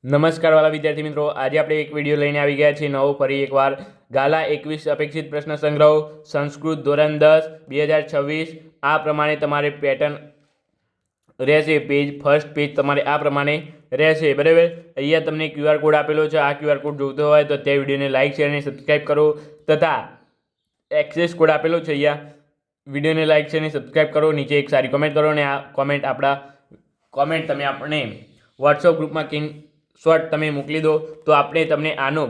નમસ્કાર વાલા વિદ્યાર્થી મિત્રો, આજે આપણે એક વિડીયો લઈને આવી ગયા છીએ નવો ફરી એકવાર ગાલા 21 અપેક્ષિત પ્રશ્ન સંગ્રહ સંસ્કૃત ધોરણ 10 2026 આ પ્રમાણે તમારે પેટર્ન રહેશે. ફર્સ્ટ પેજ તમારે આ પ્રમાણે રહેશે. બરાબર, અહીંયા તમને QR કોડ આપેલો છે. આ QR કોડ જોતો હોય તો તે વિડીયોને લાઇક શેર અને સબસ્ક્રાઈબ કરો તથા એક્સેસ કોડ આપેલો છે. અહીંયા વિડીયોને લાઇક શેર અને સબસ્ક્રાઈબ કરો, નીચે એક સારી કોમેન્ટ કરો અને આ કોમેન્ટ તમે આપણે વોટ્સઅપ ગ્રુપમાં શોર્ટ તમે મોકલી દો તો આપણે તમને આનો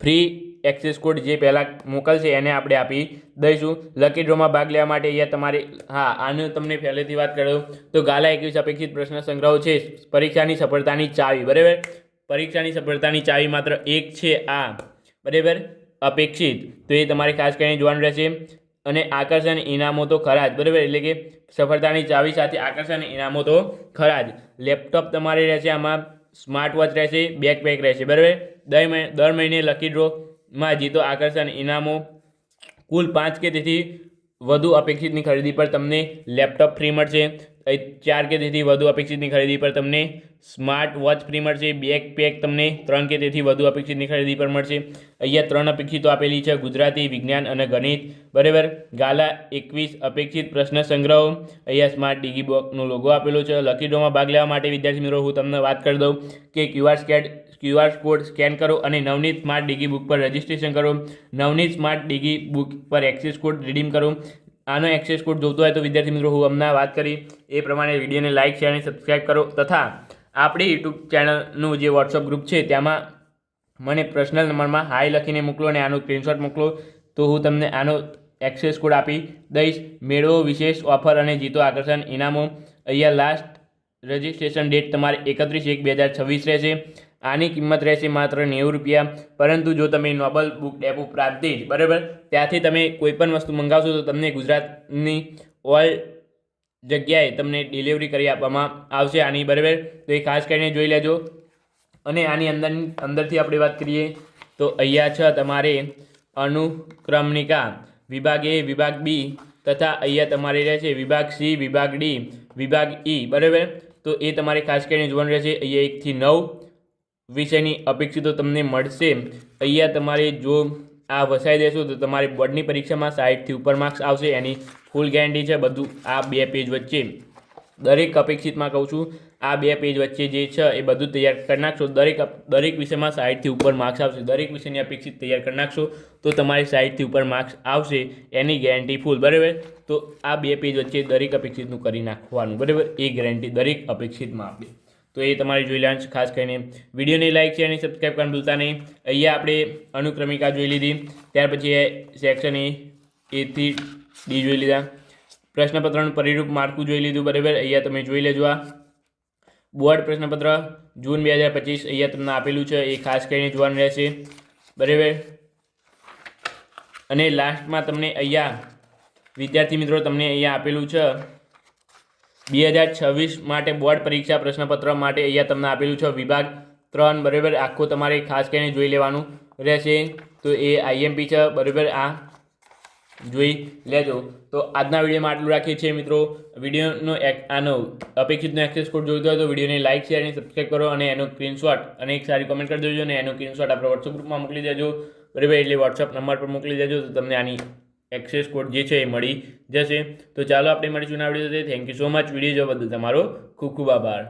ફ્રી એક્સેસ કોડ જે પહેલાં મોકલશે એને આપણે આપી દઈશું. લકી ડ્રોમાં ભાગ લેવા માટે અહીંયા તમારે આનું તમને પહેલેથી વાત કર્યો તો ગાલા 21 અપેક્ષિત પ્રશ્ન સંગ્રહ છે પરીક્ષાની સફળતાની ચાવી. બરાબર, પરીક્ષાની સફળતાની ચાવી માત્ર એક છે આ. બરાબર, અપેક્ષિત, તો એ તમારે ખાસ કરીને જોવાનું રહેશે. અને આકર્ષણ ઇનામો તો ખરા જ. બરાબર, એટલે કે સફળતાની ચાવી સાથે આકર્ષણ ઇનામો તો ખરા જ. લેપટોપ તમારે રહેશે, આમાં સ્માર્ટ વોચ રહેશે, બેકપેક રહેશે. બરાબર, દર મહિને લકી ડ્રોમાં જીતો આકર્ષણ ઇનામો કુલ 5 કે તેથી વધુ અપેક્ષિતની ખરીદી પર તમને લેપટોપ ફ્રી મળશે. 4 કે તેથી વધુ અપેક્ષિતની ખરીદી પર તમને સ્માર્ટ વોચ ફ્રી મળશે. બેકપેક તમને 3 કે તેથી વધુ અપેક્ષિતની ખરીદી પર મળશે. અહીંયા 3 અપેક્ષિતો આપેલી છે: ગુજરાતી, વિજ્ઞાન અને ગણિત. બરાબર, ગાલા 21 અપેક્ષિત પ્રશ્ન સંગ્રહ. અહીંયા સ્માર્ટ ડીગી બોક્સનો લોગો આપેલો છે. લકી ડ્રોમાં ભાગ લેવા માટે વિદ્યાર્થી મિત્રો હું તમને વાત કરી દઉં કે QR કોડ સ્કેન કરો અને નવનીત સ્માર્ટ ડીગી બુક પર રજિસ્ટ્રેશન કરો. નવનીત સ્માર્ટ ડીગી બુક પર એક્સેસ કોડ રિડીમ કરો. આનો એક્સેસ કોડ જોતો હોય તો વિદ્યાર્થી મિત્રો હું હમણાં વાત કરી એ પ્રમાણે વિડીયોને લાઇક શેર અને સબસ્ક્રાઈબ કરો તથા આપણી યુટ્યુબ ચેનલનું જે વોટ્સઅપ ગ્રુપ છે તેમાં મને પર્સનલ નંબરમાં હાય લખીને મોકલો અને આનો સ્ક્રીનશોટ મોકલો તો હું તમને આનો એક્સેસ કોડ આપી દઈશ. મેળવો વિશેષ ઓફર અને જીતો આકર્ષણ ઇનામો. અહીંયા લાસ્ટ રજિસ્ટ્રેશન ડેટ તમારે 31/1/2026 રહેશે. આની કિંમત રહેશે માત્ર 90 રૂપિયા. પરંતુ જો તમે નોબલ બુક ડેપો પ્રાંતિજ, બરાબર, ત્યાંથી તમે કોઈપણ વસ્તુ મંગાવશો તો તમને ગુજરાતની ઓલ જગ્યાએ તમને ડિલિવરી કરી આપવામાં આવશે આની. બરાબર, તો એ ખાસ કરીને જોઈ લેજો. અને આની અંદરથી આપણે વાત કરીએ તો અહીંયા છે તમારે અનુક્રમણિકા વિભાગ A, વિભાગ B તથા અહીંયા તમારે રહેશે વિભાગ C, વિભાગ D, વિભાગ E. બરાબર, તો એ તમારે ખાસ કરીને જોવાનું રહેશે. અહીંયા 1 થી 9 વિષયની અપેક્ષિતો તમને મળશે. અહીંયા તમારે જો આ વસાઈ દેશો તો તમારી બોર્ડની પરીક્ષામાં 60થી ઉપર માર્ક્સ આવશે. એની ફૂલ ગેરંટી છે. બધું આ 2 પેજ વચ્ચે દરેક અપેક્ષિતમાં કહું છું, આ 2 પેજ વચ્ચે જે છે એ બધું તૈયાર કરી નાખશો. દરેક વિષયમાં 60થી ઉપર માર્ક્સ આવશે. દરેક વિષયની અપેક્ષિત તૈયાર કરી નાખશો તો તમારે 60થી ઉપર માર્ક્સ આવશે, એની ગેરંટી ફૂલ. બરાબર, તો આ 2 પેજ વચ્ચે દરેક અપેક્ષિતનું કરી નાખવાનું. બરાબર, એ ગેરંટી દરેક અપેક્ષિતમાં આપે તો એ તમારે જોઈ લેવાનું છે. ખાસ કરીને વિડીયોને લાઇક શેર અને સબસ્ક્રાઈબ કરવાનું ભૂલતા નહીં. અહીંયા આપણે અનુક્રમિકા જોઈ લીધી, ત્યાર પછી સેક્શન A થી D જોઈ લીધા. પ્રશ્નપત્રનું પરિરૂપ માળખું જોઈ લીધું. બરાબર, અહીંયા તમે જોઈ લેજો. આ બોર્ડ પ્રશ્નપત્ર જૂન 2025 અહીંયા તમને આપેલું છે, એ ખાસ કરીને જોવાનું રહેશે. બરાબર, અને લાસ્ટમાં તમને અહીંયા વિદ્યાર્થી મિત્રો તમને અહીંયા આપેલું છે 2026 માટે બોર્ડ પરીક્ષા પ્રશ્નપત્ર માટે અહીંયા તમને આપેલું છે વિભાગ 3. બરાબર, આખું તમારે ખાસ કરીને જોઈ લેવાનું રહેશે. તો એ IMP છે. બરાબર, આ જોઈ લેજો. તો આજના વિડીયોમાં આટલું રાખીએ છીએ મિત્રો. વિડીયોનો આનો અપેક્ષિતનો એક્સેસ કોડ જોઈતો હોય તો વિડીયોને લાઇક શેર અને સબસ્ક્રાઈબ કરો અને એનો સ્ક્રીનશોટ અને એક સારી કોમેન્ટ કરી દેજો અને એનો સ્ક્રીનશોટ આપણે વોટ્સઅપ ગ્રુપમાં મોકલી દેજો. બરાબર, એટલે વોટ્સઅપ નંબર પર મોકલી દેજો તો તમને આની એક્સેસ કોડ જે છે એ મળી જશે. તો ચાલો આપણે મળીશું ના video. Thank you so much. Video જોવા બદલ તમારો ખૂબ ખૂબ આભાર.